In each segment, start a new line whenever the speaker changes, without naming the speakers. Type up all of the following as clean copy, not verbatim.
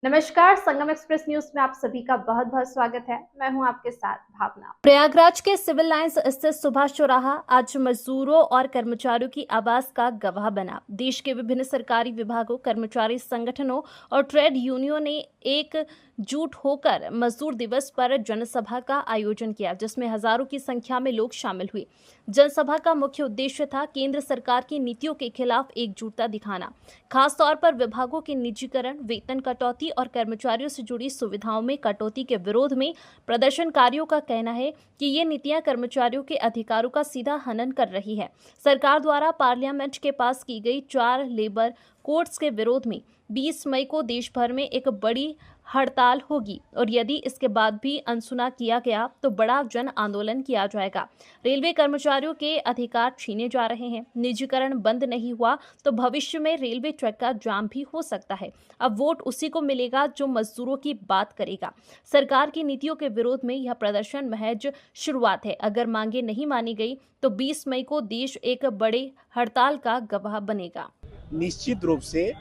नमस्कार, संगम express news में आप सभी का बहुत बहुत स्वागत है। मैं हूं आपके साथ भावना। प्रयागराज के सिविल लाइंस स्थित सुभाष चौराहा आज मजदूरों और कर्मचारियों की आवाज का गवाह बना। देश के विभिन्न सरकारी विभागों, कर्मचारी संगठनों और ट्रेड यूनियनों ने एकजुट होकर मजदूर दिवस पर जनसभा का आयोजन किया, जिसमें हजारों की संख्या में लोग शामिल हुए। जनसभा का मुख्य उद्देश्य था केंद्र सरकार की नीतियों के खिलाफ एकजुटता दिखाना, खासतौर पर विभागों के निजीकरण, वेतन कटौती और कर्मचारियों से जुड़ी सुविधाओं में कटौती के विरोध में। प्रदर्शनकारियों का कहना है कि ये नीतियां कर्मचारियों के अधिकारों का सीधा हनन कर रही है। सरकार द्वारा पार्लियामेंट के पास की गई 4 लेबर कोड्स के विरोध में 20 मई को देश भर में एक बड़ी हड़ताल होगी और यदि इसके बाद भी अनसुना किया गया तो बड़ा जन आंदोलन किया जाएगा। रेलवे कर्मचारियों के अधिकार छीने जा रहे हैं। निजीकरण बंद नहीं हुआ तो भविष्य में रेलवे ट्रैक का जाम भी हो सकता है। अब वोट उसी को मिलेगा जो मजदूरों की बात करेगा। सरकार की नीतियों के विरोध में यह प्रदर्शन महज शुरुआत है। अगर मांगे नहीं मानी गई तो 20 मई को देश एक बड़े हड़ताल का गवाह बनेगा।
निश्चित रूप से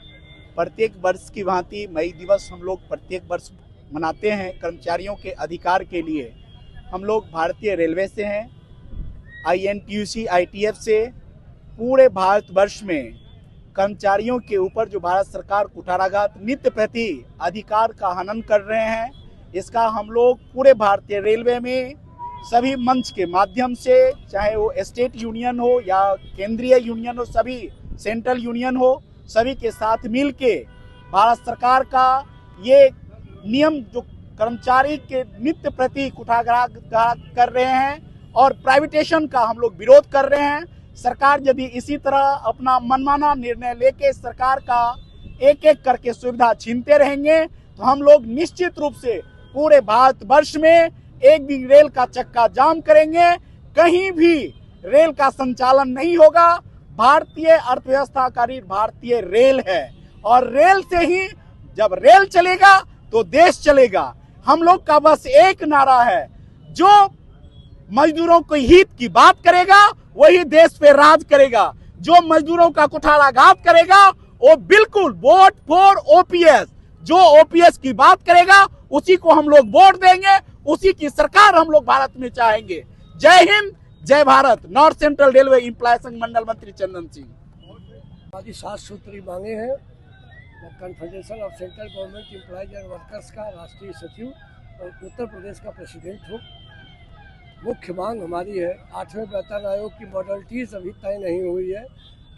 प्रत्येक वर्ष की भांति मई दिवस हम लोग प्रत्येक वर्ष मनाते हैं। कर्मचारियों के अधिकार के लिए हम लोग भारतीय रेलवे से हैं, INTUC, ITF से पूरे भारतवर्ष में कर्मचारियों के ऊपर जो भारत सरकार कुठाराघात नित्य प्रति अधिकार का हनन कर रहे हैं, इसका हम लोग पूरे भारतीय रेलवे में सभी मंच के माध्यम से, चाहे वो स्टेट यूनियन हो या केंद्रीय यूनियन हो, सभी सेंट्रल यूनियन हो, सभी के साथ मिलके भारत सरकार का ये नियम जो कर्मचारी के नित्य प्रति कुठाराघात कर रहे हैं और प्राइवेटेशन का हम लोग विरोध कर रहे हैं। सरकार यदि इसी तरह अपना मनमाना निर्णय लेके सरकार का एक एक करके सुविधा छीनते रहेंगे तो हम लोग निश्चित रूप से पूरे भारतवर्ष में एक भी रेल का चक्का जाम करेंगे। कहीं भी रेल का संचालन नहीं होगा। भारतीय अर्थव्यवस्था का रीढ़ भारतीय रेल है और रेल से ही जब रेल चलेगा तो देश चलेगा। हम लोग का बस एक नारा है, जो मजदूरों के हित की बात करेगा वही देश पे राज करेगा। जो मजदूरों का कुठाराघात करेगा वो बिल्कुल वोट फॉर OPS, जो OPS की बात करेगा उसी को हम लोग वोट देंगे, उसी की सरकार हम लोग भारत में चाहेंगे। जय हिंद, जय Bharat. North central railway employ संघ मंडल मंत्री चंदन सिंह।
हमारी 7 सूत्री मांगे हैं। मैं confederation of central government employees and workers का राष्ट्रीय सचिव और उत्तर प्रदेश का प्रेसिडेंट हूँ। मुख्य मांग हमारी है, 8वें वेतन आयोग की मॉडलिटीज़ अभी तय नहीं हुई है।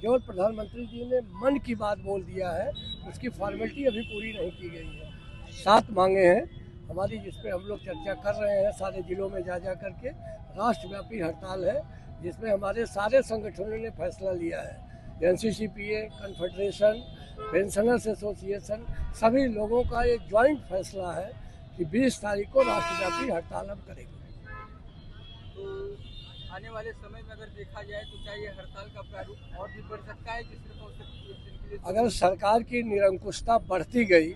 केवल प्रधानमंत्री जी ने मन की बात बोल दिया है, उसकी फॉर्मेलिटी अभी पूरी नहीं की गई है। 7 मांगे हैं हमारी, जिस पे हम लोग चर्चा कर रहे हैं। सारे जिलों में जा करके राष्ट्रव्यापी हड़ताल है, जिसमें हमारे सारे संगठनों ने फैसला लिया है। NCCPA, कन्फेडरेशन, पेंशनर्स एसोसिएशन, सभी लोगों का एक ज्वाइंट फैसला है कि 20 तारीख को राष्ट्रव्यापी हड़ताल हम करेंगे।
तो आने वाले समय में अगर देखा जाए तो क्या ये हड़ताल का प्रारूप और भी बढ़ सकता है?
अगर सरकार की निरंकुशता बढ़ती गई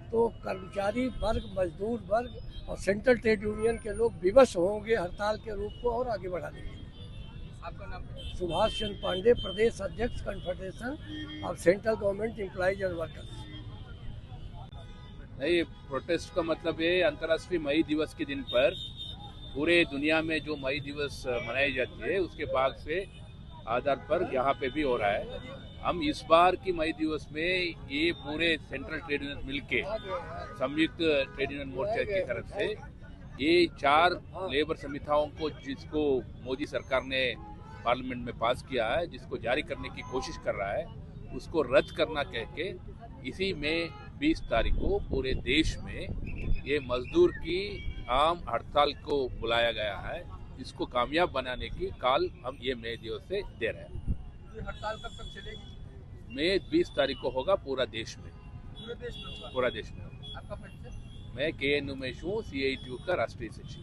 तो कर्मचारी वर्ग, मजदूर वर्ग और सेंट्रल ट्रेड यूनियन के लोग विवश होंगे हड़ताल के रूप को और आगे बढ़ाने के लिए।
आपका नाम?
सुभाष चंद्र पांडे, प्रदेश अध्यक्ष, confederation of central government employees and workers.
नहीं, प्रोटेस्ट का मतलब ये अंतर्राष्ट्रीय मई दिवस के दिन पर पूरे दुनिया में जो मई दिवस मनाई जाती है उसके भाग से आधार पर यहाँ पे भी हो रहा है। हम इस बार की मई दिवस में ये पूरे सेंट्रल ट्रेड यूनियन मिलके संयुक्त ट्रेड यूनियन मोर्चा की तरफ से ये 4 लेबर संहिताओं को, जिसको मोदी सरकार ने पार्लियामेंट में पास किया है, जिसको जारी करने की कोशिश कर रहा है, उसको रद्द करना कह के इसी में 20 तारीख को पूरे देश में ये मजदूर की आम हड़ताल को बुलाया गया है। इसको कामयाब बनाने की कॉल हम ये मई दिवस से दे रहे हैं।
ये हड़ताल कब तक चलेगी?
मई 20 तारीख को होगा पूरा देश में।
पूरे देश में होगा?
पूरा देश में होगा।
आपका परिचय?
मैं KNU में हूँ, CITU का राष्ट्रीय सचिव।